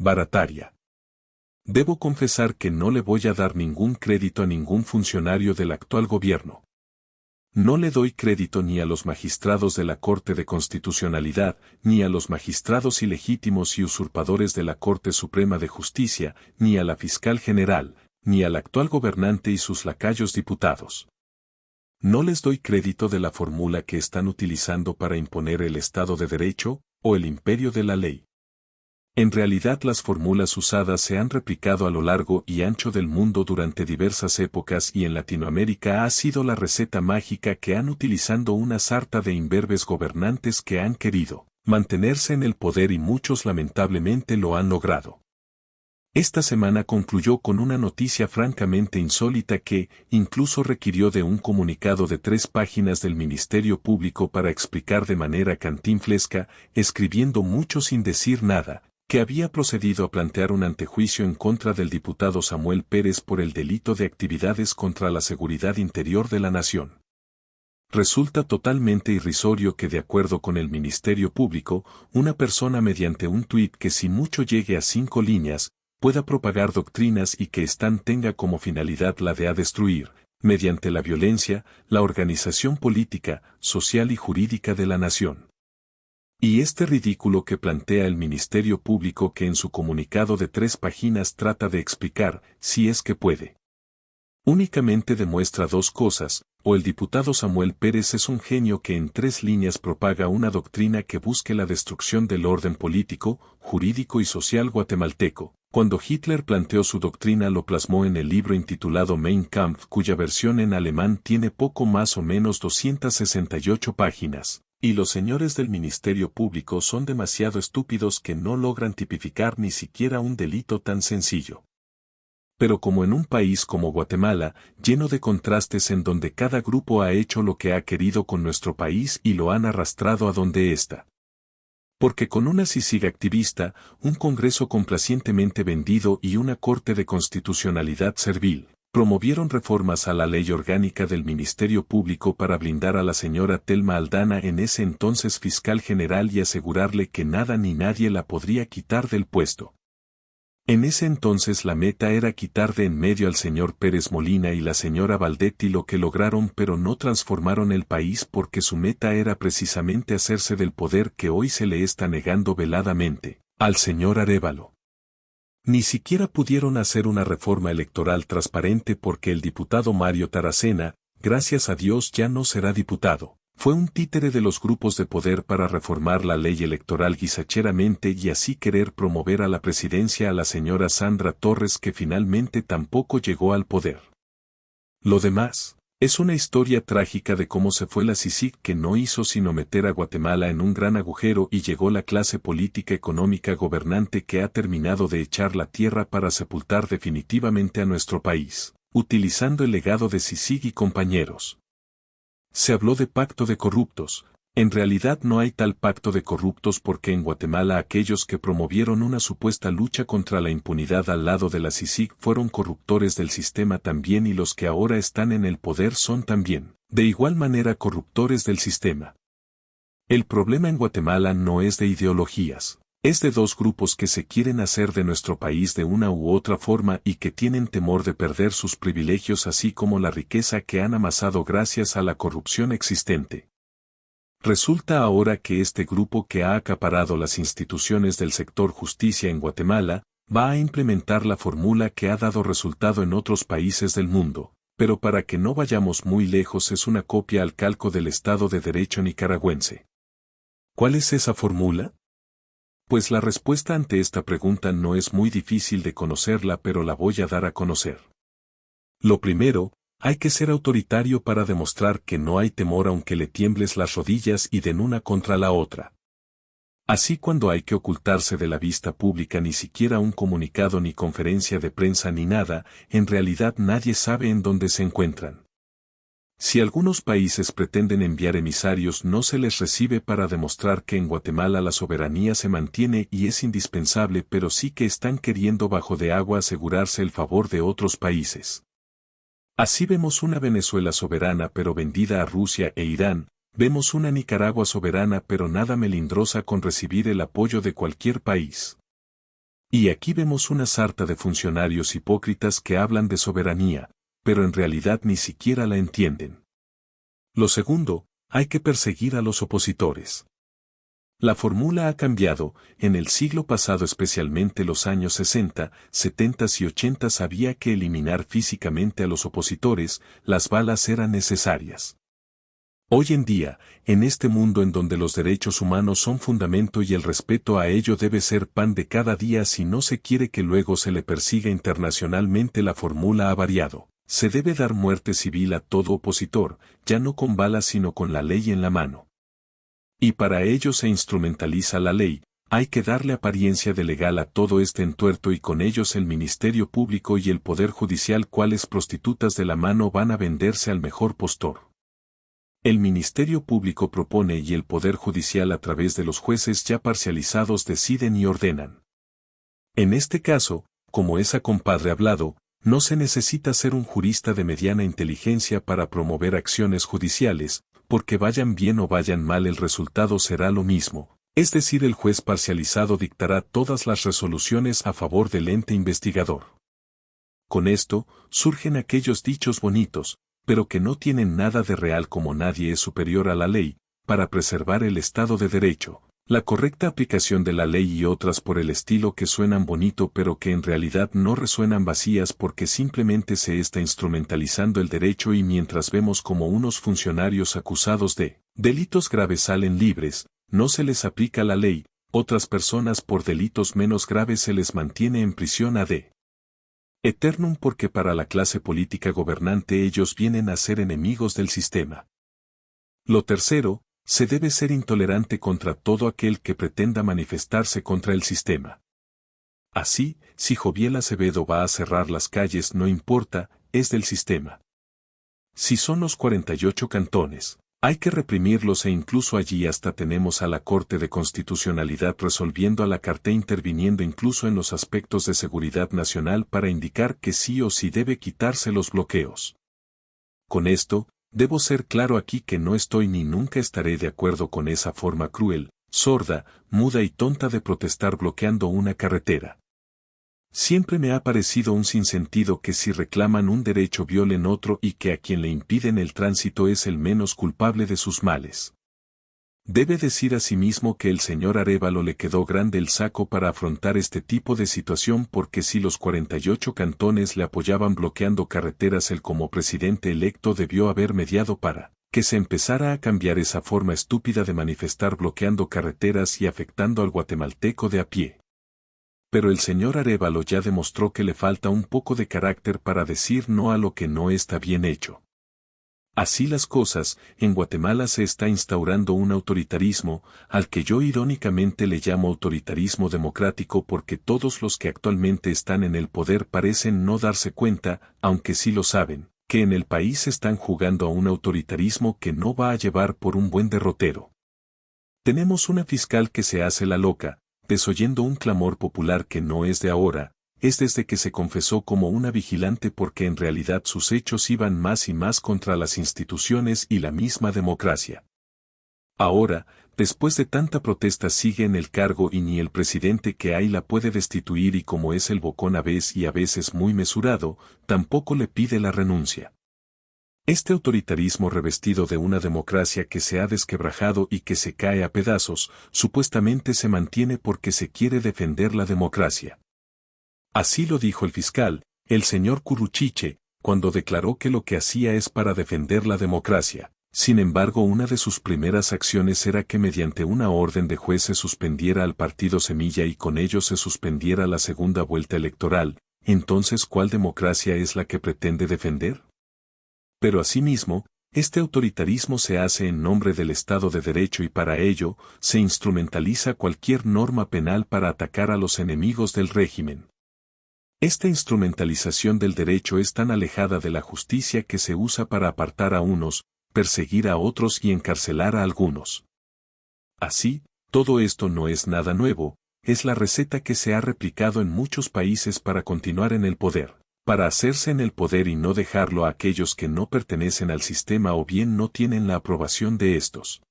Barataria. Debo confesar que no le voy a dar ningún crédito a ningún funcionario del actual gobierno. No le doy crédito ni a los magistrados de la Corte de Constitucionalidad, ni a los magistrados ilegítimos y usurpadores de la Corte Suprema de Justicia, ni a la fiscal general, ni al actual gobernante y sus lacayos diputados. No les doy crédito de la fórmula que están utilizando para imponer el Estado de Derecho, o el imperio de la ley. En realidad las fórmulas usadas se han replicado a lo largo y ancho del mundo durante diversas épocas y en Latinoamérica ha sido la receta mágica que han utilizado una sarta de imberbes gobernantes que han querido mantenerse en el poder y muchos lamentablemente lo han logrado. Esta semana concluyó con una noticia francamente insólita que, incluso requirió de un comunicado de 3 páginas del Ministerio Público para explicar de manera cantinflesca, escribiendo mucho sin decir nada, que había procedido a plantear un antejuicio en contra del diputado Samuel Pérez por el delito de actividades contra la seguridad interior de la nación. Resulta totalmente irrisorio que de acuerdo con el Ministerio Público, una persona mediante un tuit que si mucho llegue a 5 líneas, pueda propagar doctrinas y que ésta tenga como finalidad la de destruir, mediante la violencia, la organización política, social y jurídica de la nación. Y este ridículo que plantea el Ministerio Público que en su comunicado de 3 páginas trata de explicar, si es que puede. Únicamente demuestra 2 cosas, o el diputado Samuel Pérez es un genio que en 3 líneas propaga una doctrina que busque la destrucción del orden político, jurídico y social guatemalteco. Cuando Hitler planteó su doctrina lo plasmó en el libro intitulado Mein Kampf, cuya versión en alemán tiene poco más o menos 268 páginas. Y los señores del Ministerio Público son demasiado estúpidos que no logran tipificar ni siquiera un delito tan sencillo. Pero como en un país como Guatemala, lleno de contrastes en donde cada grupo ha hecho lo que ha querido con nuestro país y lo han arrastrado a donde está. Porque con una CICIG activista, un Congreso complacientemente vendido y una Corte de Constitucionalidad servil, promovieron reformas a la ley orgánica del Ministerio Público para blindar a la señora Telma Aldana, en ese entonces fiscal general, y asegurarle que nada ni nadie la podría quitar del puesto. En ese entonces la meta era quitar de en medio al señor Pérez Molina y la señora Valdetti, lo que lograron, pero no transformaron el país porque su meta era precisamente hacerse del poder que hoy se le está negando veladamente al señor Arévalo. Ni siquiera pudieron hacer una reforma electoral transparente porque el diputado Mario Taracena, gracias a Dios, ya no será diputado. Fue un títere de los grupos de poder para reformar la ley electoral guisacheramente y así querer promover a la presidencia a la señora Sandra Torres, que finalmente tampoco llegó al poder. Lo demás es una historia trágica de cómo se fue la CICIG, que no hizo sino meter a Guatemala en un gran agujero, y llegó la clase política económica gobernante que ha terminado de echar la tierra para sepultar definitivamente a nuestro país, utilizando el legado de CICIG y compañeros. Se habló de pacto de corruptos. En realidad no hay tal pacto de corruptos porque en Guatemala aquellos que promovieron una supuesta lucha contra la impunidad al lado de la CICIG fueron corruptores del sistema también, y los que ahora están en el poder son también, de igual manera, corruptores del sistema. El problema en Guatemala no es de ideologías. Es de 2 grupos que se quieren hacer de nuestro país de una u otra forma y que tienen temor de perder sus privilegios así como la riqueza que han amasado gracias a la corrupción existente. Resulta ahora que este grupo que ha acaparado las instituciones del sector justicia en Guatemala, va a implementar la fórmula que ha dado resultado en otros países del mundo, pero para que no vayamos muy lejos es una copia al calco del Estado de Derecho nicaragüense. ¿Cuál es esa fórmula? Pues la respuesta ante esta pregunta no es muy difícil de conocerla, pero la voy a dar a conocer. Lo primero, hay que ser autoritario para demostrar que no hay temor aunque le tiembles las rodillas y den una contra la otra. Así, cuando hay que ocultarse de la vista pública, ni siquiera un comunicado ni conferencia de prensa ni nada, en realidad nadie sabe en dónde se encuentran. Si algunos países pretenden enviar emisarios, no se les recibe para demostrar que en Guatemala la soberanía se mantiene y es indispensable, pero sí que están queriendo bajo de agua asegurarse el favor de otros países. Así vemos una Venezuela soberana pero vendida a Rusia e Irán, vemos una Nicaragua soberana pero nada melindrosa con recibir el apoyo de cualquier país. Y aquí vemos una sarta de funcionarios hipócritas que hablan de soberanía, pero en realidad ni siquiera la entienden. Lo segundo, hay que perseguir a los opositores. La fórmula ha cambiado, en el siglo pasado especialmente los años 60, 70 y 80 había que eliminar físicamente a los opositores, las balas eran necesarias. Hoy en día, en este mundo en donde los derechos humanos son fundamento y el respeto a ello debe ser pan de cada día si no se quiere que luego se le persiga internacionalmente, la fórmula ha variado. Se debe dar muerte civil a todo opositor, ya no con balas sino con la ley en la mano. Y para ello se instrumentaliza la ley, hay que darle apariencia de legal a todo este entuerto y con ellos el Ministerio Público y el Poder Judicial cuales prostitutas de la mano van a venderse al mejor postor. El Ministerio Público propone y el Poder Judicial a través de los jueces ya parcializados deciden y ordenan. En este caso, como es a compadre hablado, no se necesita ser un jurista de mediana inteligencia para promover acciones judiciales, porque vayan bien o vayan mal el resultado será lo mismo, es decir, el juez parcializado dictará todas las resoluciones a favor del ente investigador. Con esto, surgen aquellos dichos bonitos, pero que no tienen nada de real como nadie es superior a la ley, para preservar el Estado de Derecho, la correcta aplicación de la ley y otras por el estilo que suenan bonito pero que en realidad no resuenan vacías porque simplemente se está instrumentalizando el derecho y mientras vemos como unos funcionarios acusados de delitos graves salen libres, no se les aplica la ley, otras personas por delitos menos graves se les mantiene en prisión ad eternum porque para la clase política gobernante ellos vienen a ser enemigos del sistema. Lo tercero, se debe ser intolerante contra todo aquel que pretenda manifestarse contra el sistema. Así, si Joviel Acevedo va a cerrar las calles no importa, es del sistema. Si son los 48 cantones, hay que reprimirlos e incluso allí hasta tenemos a la Corte de Constitucionalidad resolviendo a la Carta interviniendo incluso en los aspectos de seguridad nacional para indicar que sí o sí debe quitarse los bloqueos. Con esto, debo ser claro aquí que no estoy ni nunca estaré de acuerdo con esa forma cruel, sorda, muda y tonta de protestar bloqueando una carretera. Siempre me ha parecido un sinsentido que si reclaman un derecho violen otro y que a quien le impiden el tránsito es el menos culpable de sus males. Debe decir asimismo que el señor Arévalo le quedó grande el saco para afrontar este tipo de situación porque si los 48 cantones le apoyaban bloqueando carreteras él como presidente electo debió haber mediado para que se empezara a cambiar esa forma estúpida de manifestar bloqueando carreteras y afectando al guatemalteco de a pie. Pero el señor Arévalo ya demostró que le falta un poco de carácter para decir no a lo que no está bien hecho. Así las cosas, en Guatemala se está instaurando un autoritarismo, al que yo irónicamente le llamo autoritarismo democrático porque todos los que actualmente están en el poder parecen no darse cuenta, aunque sí lo saben, que en el país están jugando a un autoritarismo que no va a llevar por un buen derrotero. Tenemos una fiscal que se hace la loca, desoyendo un clamor popular que no es de ahora, es desde que se confesó como una vigilante porque en realidad sus hechos iban más y más contra las instituciones y la misma democracia. Ahora, después de tanta protesta sigue en el cargo y ni el presidente que hay la puede destituir y como es el bocón a veces y a veces muy mesurado, tampoco le pide la renuncia. Este autoritarismo revestido de una democracia que se ha desquebrajado y que se cae a pedazos, supuestamente se mantiene porque se quiere defender la democracia. Así lo dijo el fiscal, el señor Curruchiche, cuando declaró que lo que hacía es para defender la democracia. Sin embargo, una de sus primeras acciones era que mediante una orden de juez se suspendiera al partido Semilla y con ello se suspendiera la segunda vuelta electoral. Entonces, ¿cuál democracia es la que pretende defender? Pero asimismo, este autoritarismo se hace en nombre del Estado de Derecho y para ello, se instrumentaliza cualquier norma penal para atacar a los enemigos del régimen. Esta instrumentalización del derecho es tan alejada de la justicia que se usa para apartar a unos, perseguir a otros y encarcelar a algunos. Así, todo esto no es nada nuevo, es la receta que se ha replicado en muchos países para continuar en el poder, para hacerse en el poder y no dejarlo a aquellos que no pertenecen al sistema o bien no tienen la aprobación de estos.